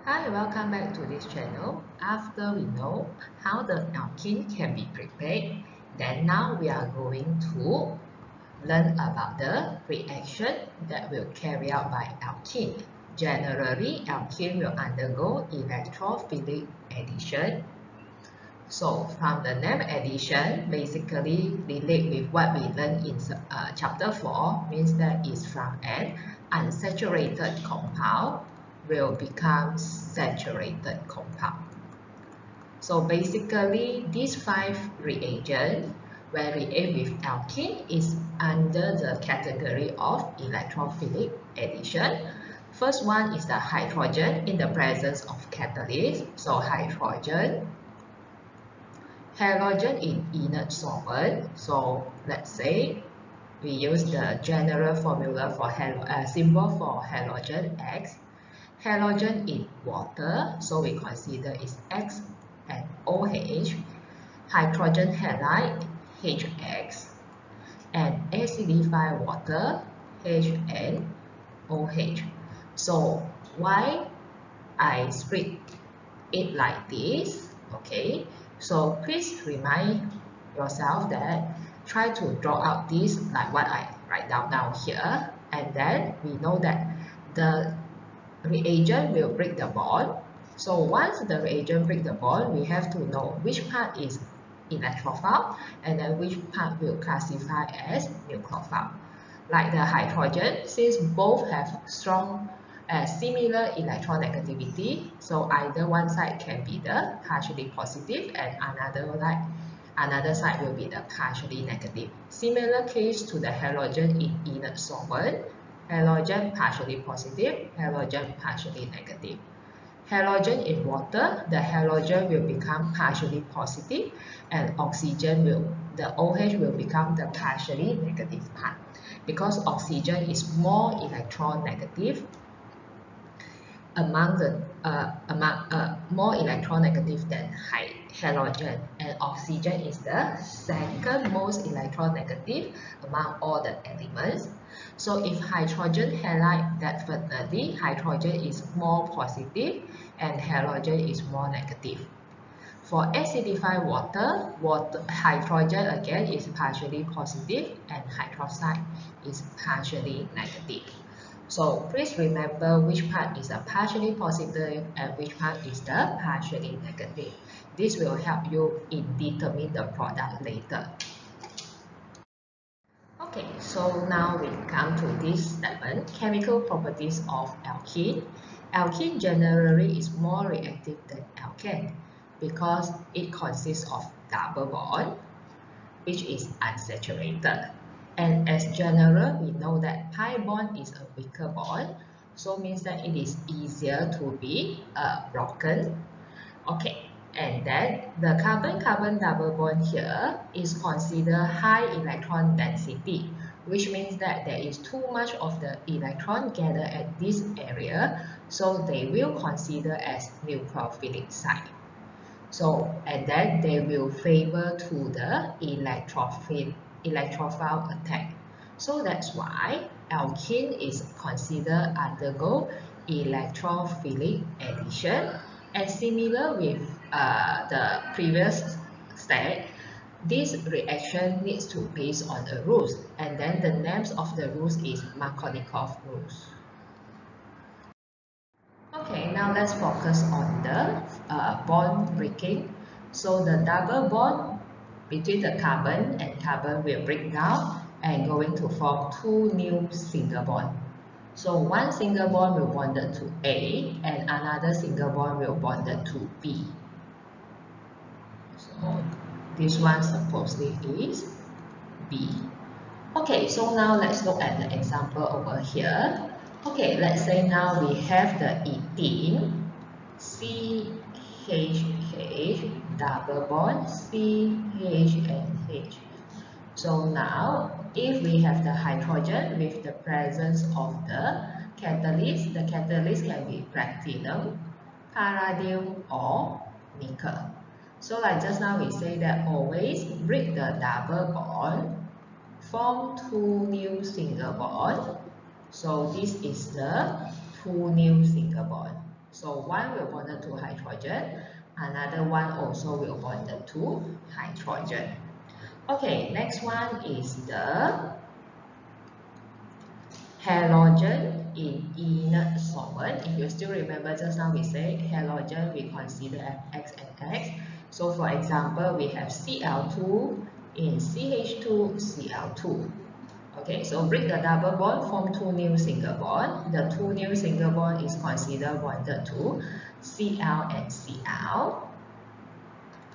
Hi, welcome back to this channel. After we know how the alkene can be prepared, then now we are going to learn about the reaction that will carry out by alkene. Generally, alkene will undergo electrophilic addition. So from the name addition, basically relate with what we learned in chapter 4, means that it's from an unsaturated compound will become saturated compound. So basically, these 5 reagents when react with alkene is under the category of electrophilic addition. First one is the hydrogen in the presence of catalyst. So hydrogen, halogen in inert solvent. So let's say we use the general formula for symbol for halogen X. Halogen in water, so we consider is X and OH. Hydrogen halide HX, and acidified water H and OH. So why I split it like this? Okay, so please remind yourself that try to draw out this like what I write down now here, and then we know that the reagent will break the bond. So once the reagent break the bond, we have to know which part is electrophile and then which part will classify as nucleophile. Like the hydrogen, since both have strong similar electronegativity, so either one side can be the partially positive and another side will be the partially negative. Similar case to the halogen in inert solvent. Halogen partially positive, halogen partially negative. Halogen in water, the halogen will become partially positive and the OH will become the partially negative part. Because oxygen is more electronegative more electronegative than halogen, and oxygen is the second most electronegative among all the elements. So if hydrogen halide, definitely hydrogen is more positive and halogen is more negative. For acidified water, hydrogen again is partially positive and hydroxide is partially negative. So please remember which part is a partially positive and which part is the partially negative. This will help you in determine the product later. Okay, so now we come to this statement, chemical properties of alkene. Alkene generally is more reactive than alkane because it consists of double bond, which is unsaturated. And as general, we know that pi bond is a weaker bond, so means that it is easier to be broken. Okay, and then the carbon-carbon double bond here is considered high electron density, which means that there is too much of the electron gathered at this area, so they will consider as nucleophilic site. So, and then they will favor to the electrophile attack. So that's why alkene is considered undergo electrophilic addition. And similar with the previous step, this reaction needs to based on the rules, and then the names of the rules is Markovnikov rules. Okay, now let's focus on the bond breaking. So the double bond between the carbon and carbon will break down and going to form 2 new single bond. So one single bond will bonded to A and another single bond will bonded to B. So this one supposedly is B. Okay, so now let's look at the example over here. Okay, let's say now we have the ethene, CH, double bond, CH and H. So now, if we have the hydrogen with the presence of the catalyst can be platinum, palladium or nickel. So like just now we say that always break the double bond, form 2 new single bond. So this is the 2 new single bond. So one will bond to hydrogen, another one also will bond to hydrogen. Okay, next one is the halogen in inert solvent. If you still remember just now we say halogen we consider as X and X. So for example, we have Cl2 in CH2Cl2. Okay, so break the double bond, form two new single bond. The two new single bond is considered bonded to Cl and Cl.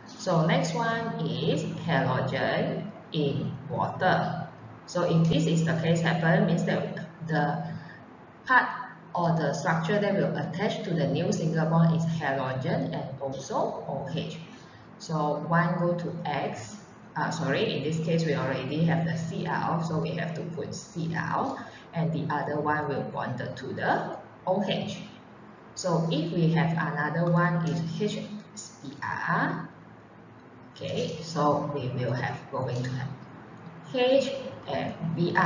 So next one is halogen in water. So if this is the case happen, means that the part or the structure that will attach to the new single bond is halogen and also OH. So one go to X, in this case we already have the Cl, so we have to put Cl, and the other one will bond to the OH. So if we have another one is HBr, okay, so we will have going to have H and Br.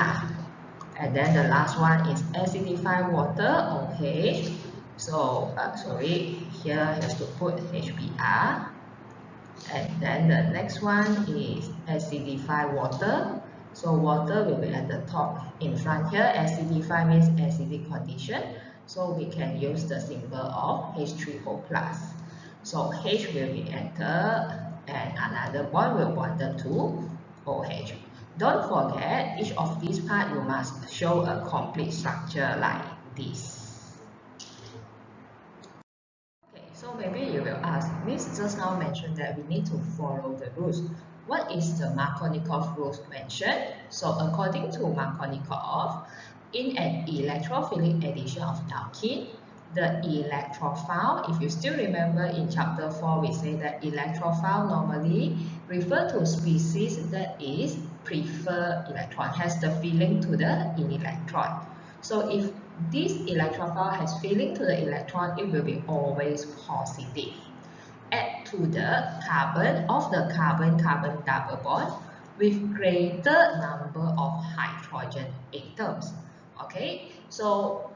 And then the last one is acidified water, OH. So, here has to put HBr. And then the next one is acidified water. So water will be at the top in front here. Acidify means acidic condition. So we can use the symbol of H3O+. So H will be entered and another bond will bond to OH. Don't forget, each of these parts you must show a complete structure like this. Okay, so maybe you will ask, Miss just now mentioned that we need to follow the rules. What is the Markovnikov rules mentioned? So according to Markovnikov, in an electrophilic addition of alkene, the electrophile, if you still remember in chapter 4, we say that electrophile normally refer to species that is prefer electron, has the feeling to the in electron. So if this electrophile has feeling to the electron, it will be always positive. Add to the carbon of the carbon-carbon double bond with greater number of hydrogen atoms. Okay, so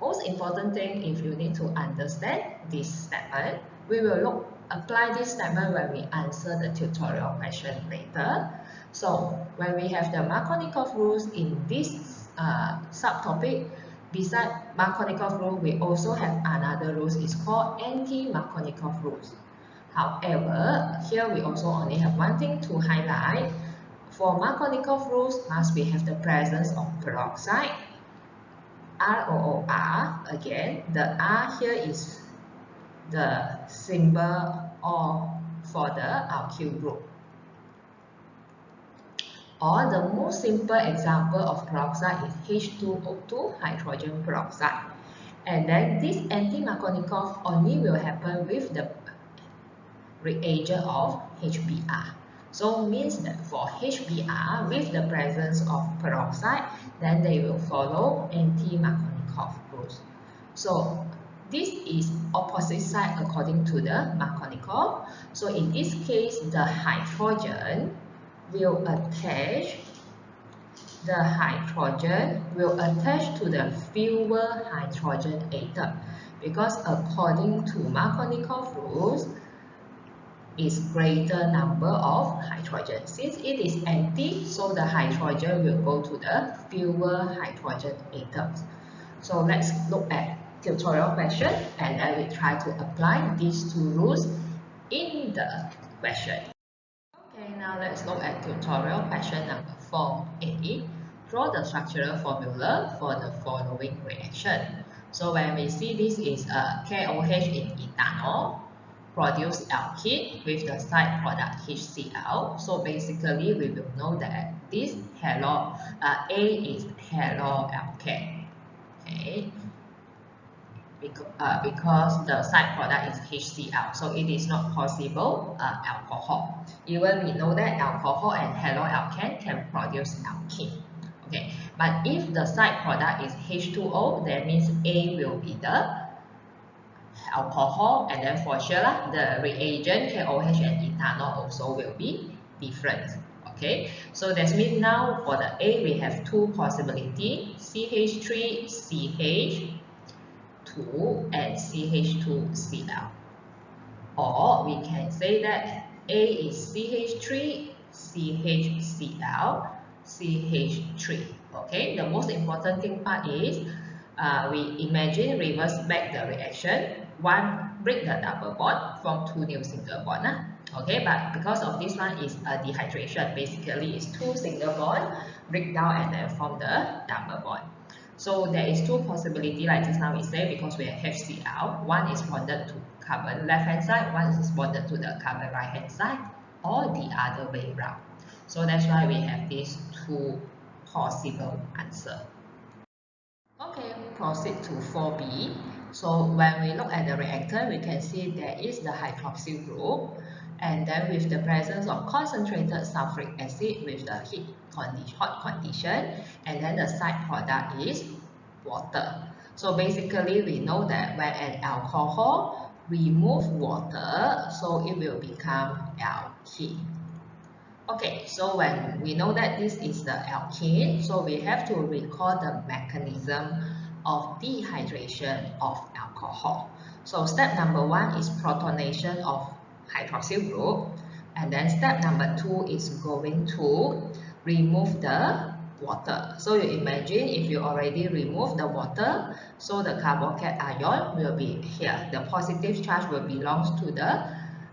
most important thing, if you need to understand this statement, we will apply this statement when we answer the tutorial question later. So when we have the Markovnikov rules in this subtopic, beside Markovnikov rule, we also have another rules. It's called anti-Markovnikov rules. However, here we also only have one thing to highlight. For Markovnikov rules, must we have the presence of peroxide, ROOR. Again, the R here is the symbol for the alkyl group. Or the most simple example of peroxide is H2O2, hydrogen peroxide. And then this anti-Markovnikov only will happen with the reagent of HBr. So means that for HBr with the presence of peroxide, then they will follow anti-Markovnikov rules. So this is opposite side according to the Markovnikov. So in this case, the hydrogen will attach to the fewer hydrogen atom, because according to Markovnikov rules, is greater number of hydrogen. Since it is empty, so the hydrogen will go to the fewer hydrogen atoms. So let's look at tutorial question and then we try to apply these two rules in the question. Okay, now let's look at tutorial question number 4a. Draw the structural formula for the following reaction. So when we see this is a KOH in ethanol, produce alkene with the side product HCl. So basically we will know that this A is haloalkane. Okay, because the side product is HCl, so it is not possible alcohol. Even we know that alcohol and haloalkane can produce alkene. Okay, but if the side product is H2O, that means A will be the alcohol, and then for sure the reagent KOH and ethanol also will be different. Okay, so that means now for the A we have two possibilities, CH3CH, 2 and CH2Cl. Or we can say that A is CH3, CHCl, CH3. Okay, the most important thing part is we imagine reverse back the reaction. One break the double bond from two new single bond. Okay, but because of this one is a dehydration, basically it's two single bond break down and then form the double bond. So there is two possibility like just now we say, because we have HCl, one is bonded to carbon left hand side, one is bonded to the carbon right hand side, or the other way round. So that's why we have these two possible answer. Okay, proceed to 4b. So when we look at the reactor, we can see there is the hydroxyl group, and then with the presence of concentrated sulfuric acid with the hot condition, and then the side product is water. So basically we know that when an alcohol remove water, so it will become alkene. Okay, so when we know that this is the alkene, so we have to recall the mechanism of dehydration of alcohol. So step number 1 is protonation of hydroxyl group, and then step number 2 is going to remove the water. So you imagine if you already remove the water, so the carbocation ion will be here. The positive charge will belong to the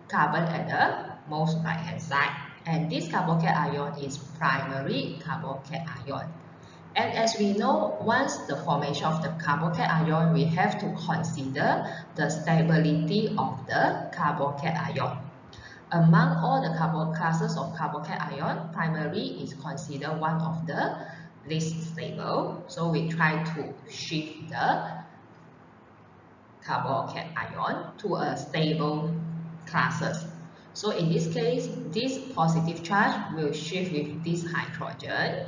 carbon at the most right hand side. And this carbocation ion is primary carbocation ion. And as we know, once the formation of the carbocation ion, we have to consider the stability of the carbocation ion. Among all the classes of carbocation ion, primary is considered one of the least stable. So we try to shift the carbocation ion to a stable classes. So in this case, this positive charge will shift with this hydrogen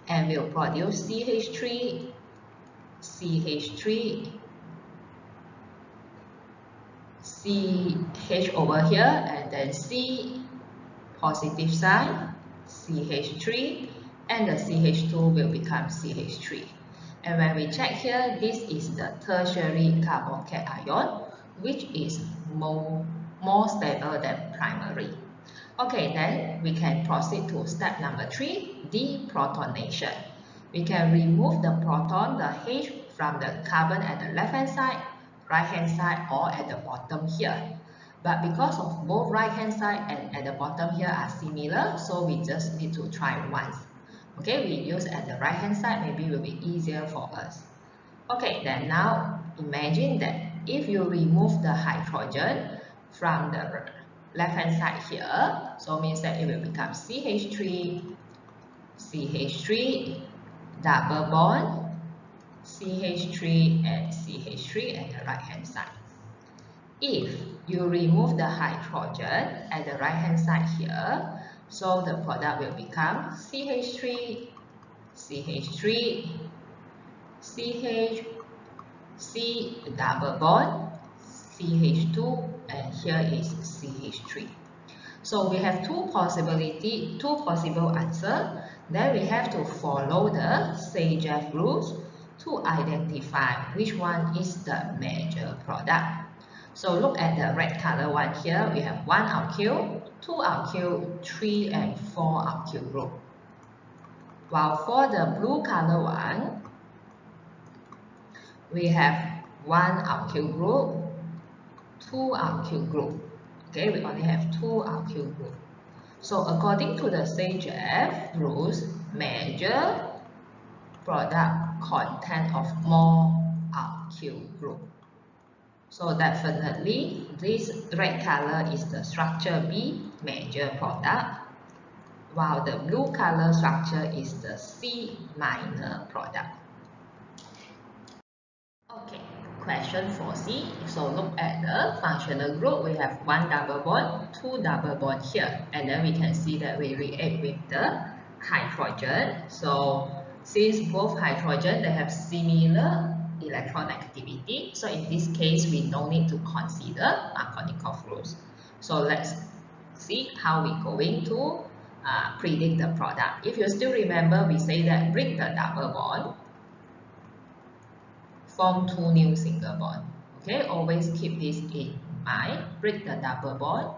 and will produce CH3, CH3, CH over here, and then C positive sign, CH3, and the CH2 will become CH3. And when we check here, this is the tertiary carbocation ion, which is more stable than primary. Okay, then we can proceed to step number 3, deprotonation. We can remove the proton, the H, from the carbon at the left hand side, right hand side, or at the bottom here. But because of both right hand side and at the bottom here are similar, so we just need to try once. Okay, we use at the right hand side, maybe it will be easier for us. Okay, then now imagine that if you remove the hydrogen from the left hand side here, so means that it will become CH3, CH3, double bond, CH3 and CH3 at the right hand side. If you remove the hydrogen at the right hand side here, so the product will become CH3, CH3, CH, C double bond, CH2, and here is CH3. So we have two possible answers. Then we have to follow the Sage's rules to identify which one is the major product. So look at the red color one here. We have 1 alkyl, 2 alkyl, 3 and 4 alkyl group. While for the blue color one, we have 1 alkyl group, 2 alkyl group. Okay, we only have 2 alkyl group. So according to the Sage's rules, major product content of more alkyl group. So definitely this red color is the structure B, major product, while the blue color structure is the C, minor product. Okay, question 4C. So look at the functional group. We have 1 double bond, 2 double bond here, and then we can see that we react with the hydrogen. So since both hydrogen, they have similar electronegativity. So in this case, we no need to consider Markovnikov rules. So let's see how we're going to predict the product. If you still remember, we say that break the double bond, form 2 new single bond. Okay, always keep this in mind. Break the double bond,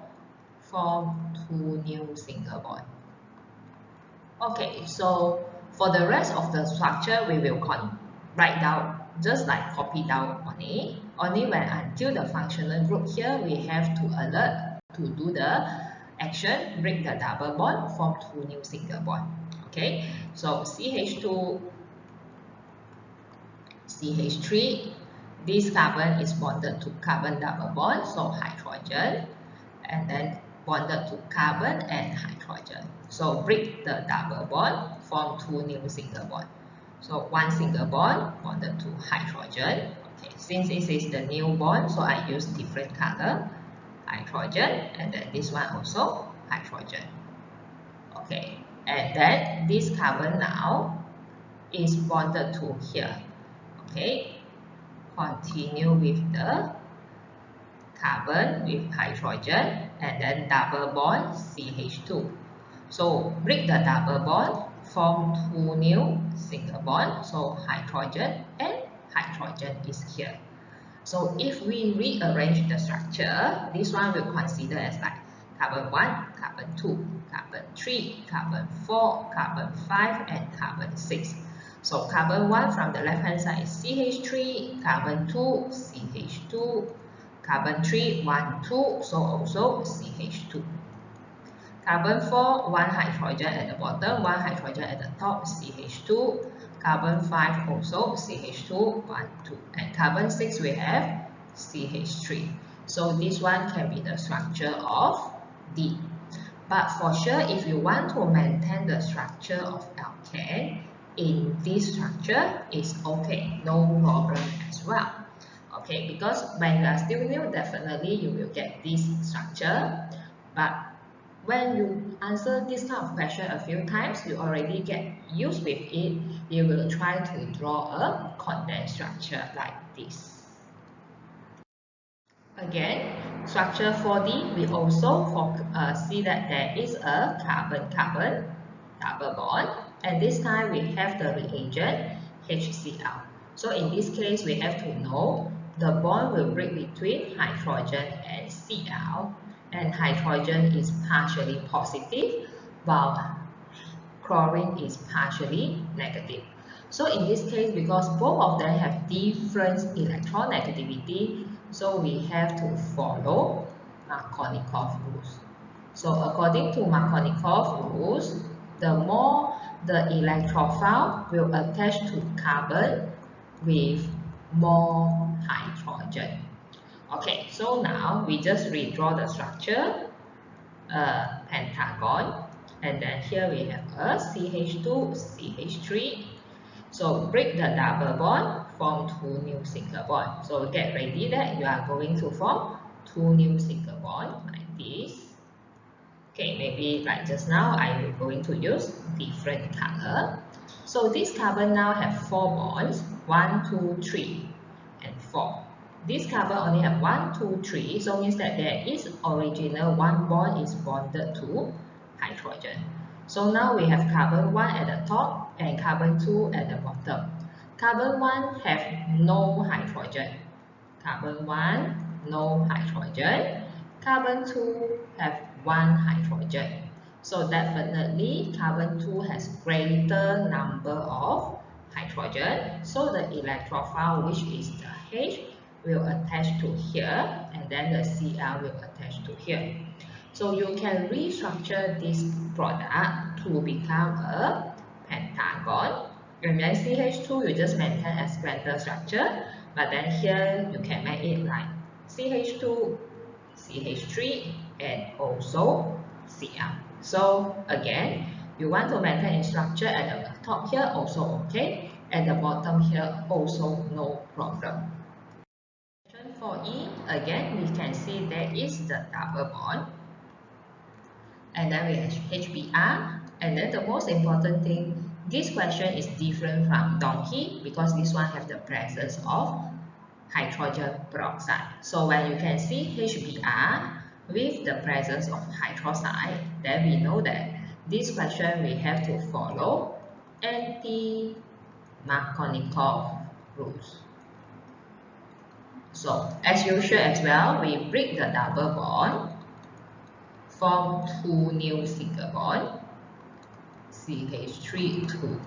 form 2 new single bond. Okay, so for the rest of the structure, we will write down just like copy down only when until the functional group here, we have to alert to do the action, break the double bond, form 2 new single bond. Okay, so CH2, CH3, this carbon is bonded to carbon double bond, so hydrogen, and then bonded to carbon and hydrogen. So break the double bond, form 2 new single bond. So one single bond bonded to hydrogen. Okay, since this is the new bond, so I use different color, hydrogen, and then this one also hydrogen. Okay, and then this carbon now is bonded to here. Okay, continue with the carbon with hydrogen and then double bond CH2. So break the double bond, form 2 new single bond. So hydrogen and hydrogen is here. So if we rearrange the structure, this one we'll consider as like carbon 1, carbon 2, carbon 3, carbon 4, carbon 5, and carbon 6. So carbon 1 from the left hand side is CH3, carbon 2, CH2, carbon 3, 1, 2, so also CH2. Carbon 4, 1 hydrogen at the bottom, 1 hydrogen at the top, CH2. Carbon 5 also CH2, 1, 2. And carbon 6 we have CH3. So this one can be the structure of D. But for sure, if you want to maintain the structure of alkane in this structure, is okay, no problem as well. Okay, because when you are still new, definitely you will get this structure. But when you answer this kind of question a few times, you already get used with it. You will try to draw a condensed structure like this. Again, structure 4D, we also see that there is a carbon-carbon double bond, and this time we have the reagent HCl. So in this case, we have to know the bond will break between hydrogen and Cl, and hydrogen is partially positive, while chlorine is partially negative. So in this case, because both of them have different electronegativity, so we have to follow Markovnikov rules. So according to Markovnikov rules, the more the electrophile will attach to carbon with more hydrogen. Okay, so now we just redraw the structure, pentagon, and then here we have a CH2, CH3. So break the double bond, form 2 new single bond. So get ready that you are going to form 2 new single bond like this. Okay, maybe like just now, I am going to use different color. So this carbon now have 4 bonds, 1, 2, 3, and 4. This carbon only have 1, 2, 3, so means that there is original 1 bond is bonded to hydrogen. So now we have carbon 1 at the top and carbon 2 at the bottom. Carbon 1 have no hydrogen. Carbon 1, no hydrogen. Carbon 2 have 1 hydrogen. So definitely carbon 2 has greater number of hydrogen. So the electrophile, which is the H, will attach to here, and then the Cl will attach to here. So you can restructure this product to become a pentagon. And then CH2 you just maintain as square structure, but then here you can make it like CH2, CH3, and also Cl. So again, you want to maintain a structure at the top here also okay, at the bottom here also no problem. For E, again we can see there is the double bond, and then we have HBr, and then the most important thing, this question is different from donkey because this one have the presence of hydrogen peroxide. So when you can see HBr with the presence of hydroxide, then we know that this question we have to follow anti-Markovnikov rules. So as usual as well, we break the double bond, form 2 new single bond, CH3 2.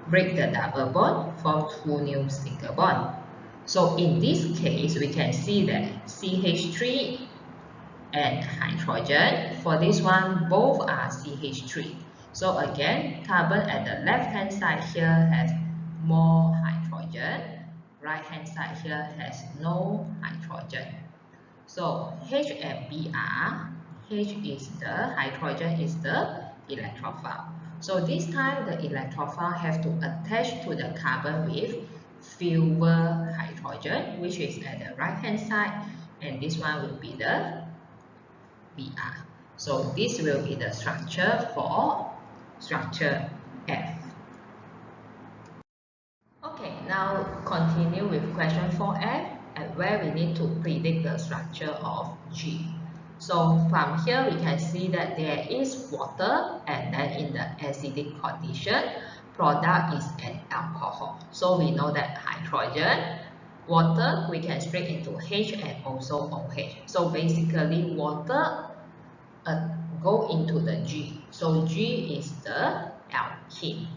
Break the double bond, form 2 new single bond. So in this case, we can see that CH3 and hydrogen, for this one, both are CH3. So again, carbon at the left hand side here has more hydrogen, right hand side here has no hydrogen. So H and Br, H is the hydrogen is the electrophile. So this time the electrophile have to attach to the carbon with fewer hydrogen, which is at the right hand side, and this one will be the Br. So this will be the structure for structure F. Okay, now continue with question 4F, and where we need to predict the structure of G. So from here we can see that there is water, and then in the acidic condition, product is an alcohol. So we know that hydrogen, water, we can split into H and also OH. So basically water go into the G. So G is the alkene.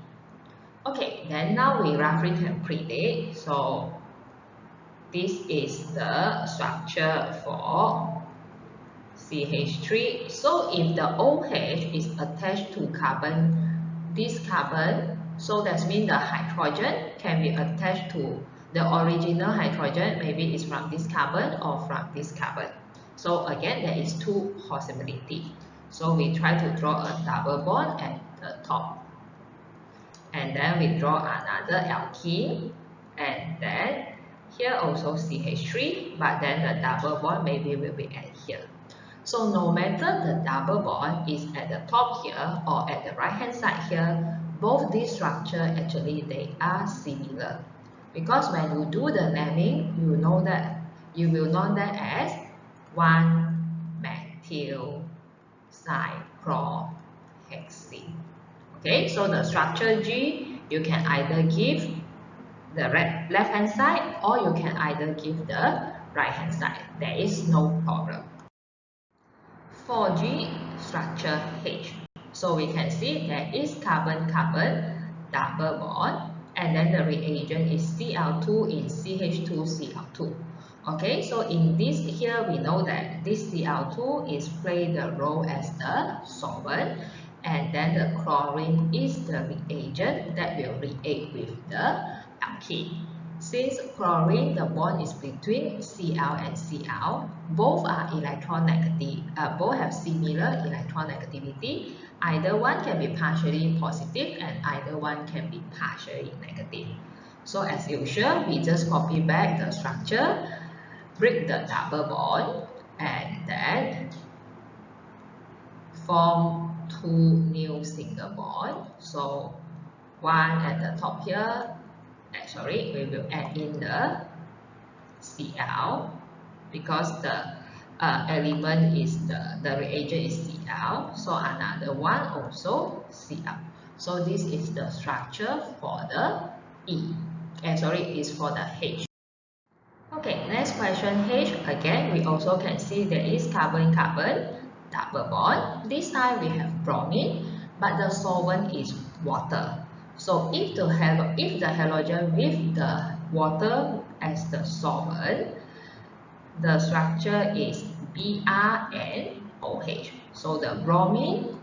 Okay, then now we roughly can predict. So this is the structure for CH3. So if the OH is attached to carbon, this carbon, so that means the hydrogen can be attached to the original hydrogen, maybe it's from this carbon or from this carbon. So again, there is two possibilities. So we try to draw a double bond at the top. And then we draw another alkene, and then here also CH3, but then the double bond maybe will be at here. So no matter the double bond is at the top here or at the right hand side here, both these structures actually they are similar. Because when you do the naming, you will know that as 1-methyl cyclohexene. Okay, so the structure G, you can either give the left hand side or you can either give the right hand side. There is no problem. For G, structure H. So we can see there is carbon-carbon double bond, and then the reagent is Cl2 in CH2Cl2. Okay, so in this here we know that this Cl2 is play the role as the solvent, and then the chlorine is the reagent that will react with the alkene. Since chlorine, the bond is between Cl and Cl, both are electronegative, both have similar electronegativity. Either one can be partially positive and either one can be partially negative. So as usual, we just copy back the structure, break the double bond, and then form 2 new single bond. So one at the top here, we will add in the Cl because the element is the reagent is Cl, so another one also Cl. So this is the structure for the is for the H. Okay, next question H. Again, we also can see there is carbon-carbon double bond. This time we have bromine, but the solvent is water. So if the halogen with the water as the solvent, the structure is Br and OH. So the bromine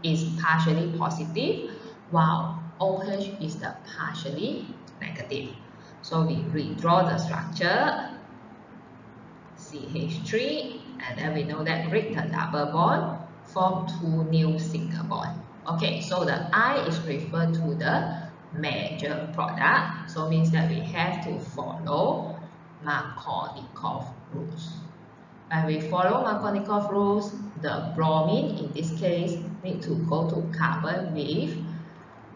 is partially positive, while OH is the partially negative. So we redraw the structure CH3, and then we know that break the double bond, form 2 new single bond. Okay, so the I is referred to the major product, so means that we have to follow Markovnikov rules. When we follow Markovnikov rules, the bromine in this case need to go to carbon with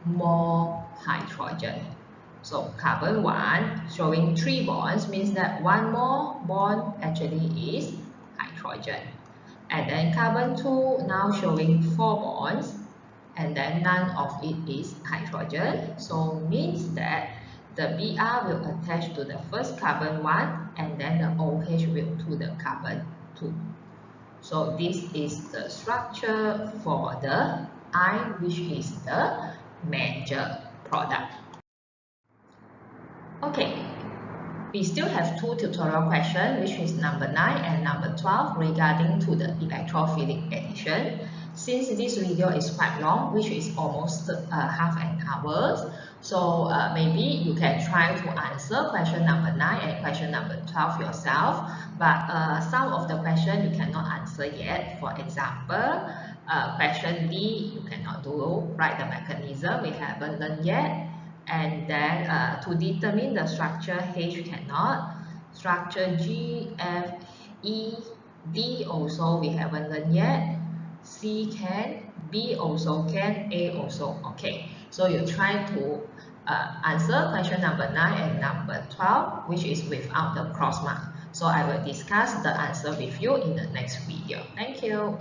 more hydrogen. So carbon 1 showing 3 bonds means that one more bond actually is hydrogen. And then carbon 2 now showing 4 bonds, and then none of it is hydrogen. So means that the Br will attach to the first carbon 1 and then the OH will to the carbon 2. So this is the structure for the I, which is the major product. Okay, we still have two tutorial questions, which is number 9 and number 12 regarding to the electrophilic addition. Since this video is quite long, which is almost half an hour, so maybe you can try to answer question number 9 and question number 12 yourself. But some of the questions you cannot answer yet. For example, question D, you cannot do, write the mechanism, we haven't learned yet. And then to determine the structure, H cannot. Structure G, F, E, D also we haven't learned yet. C can, B also can, A also okay. So you try to answer question number 9 and number 12, which is without the cross mark. So I will discuss the answer with you in the next video. Thank you.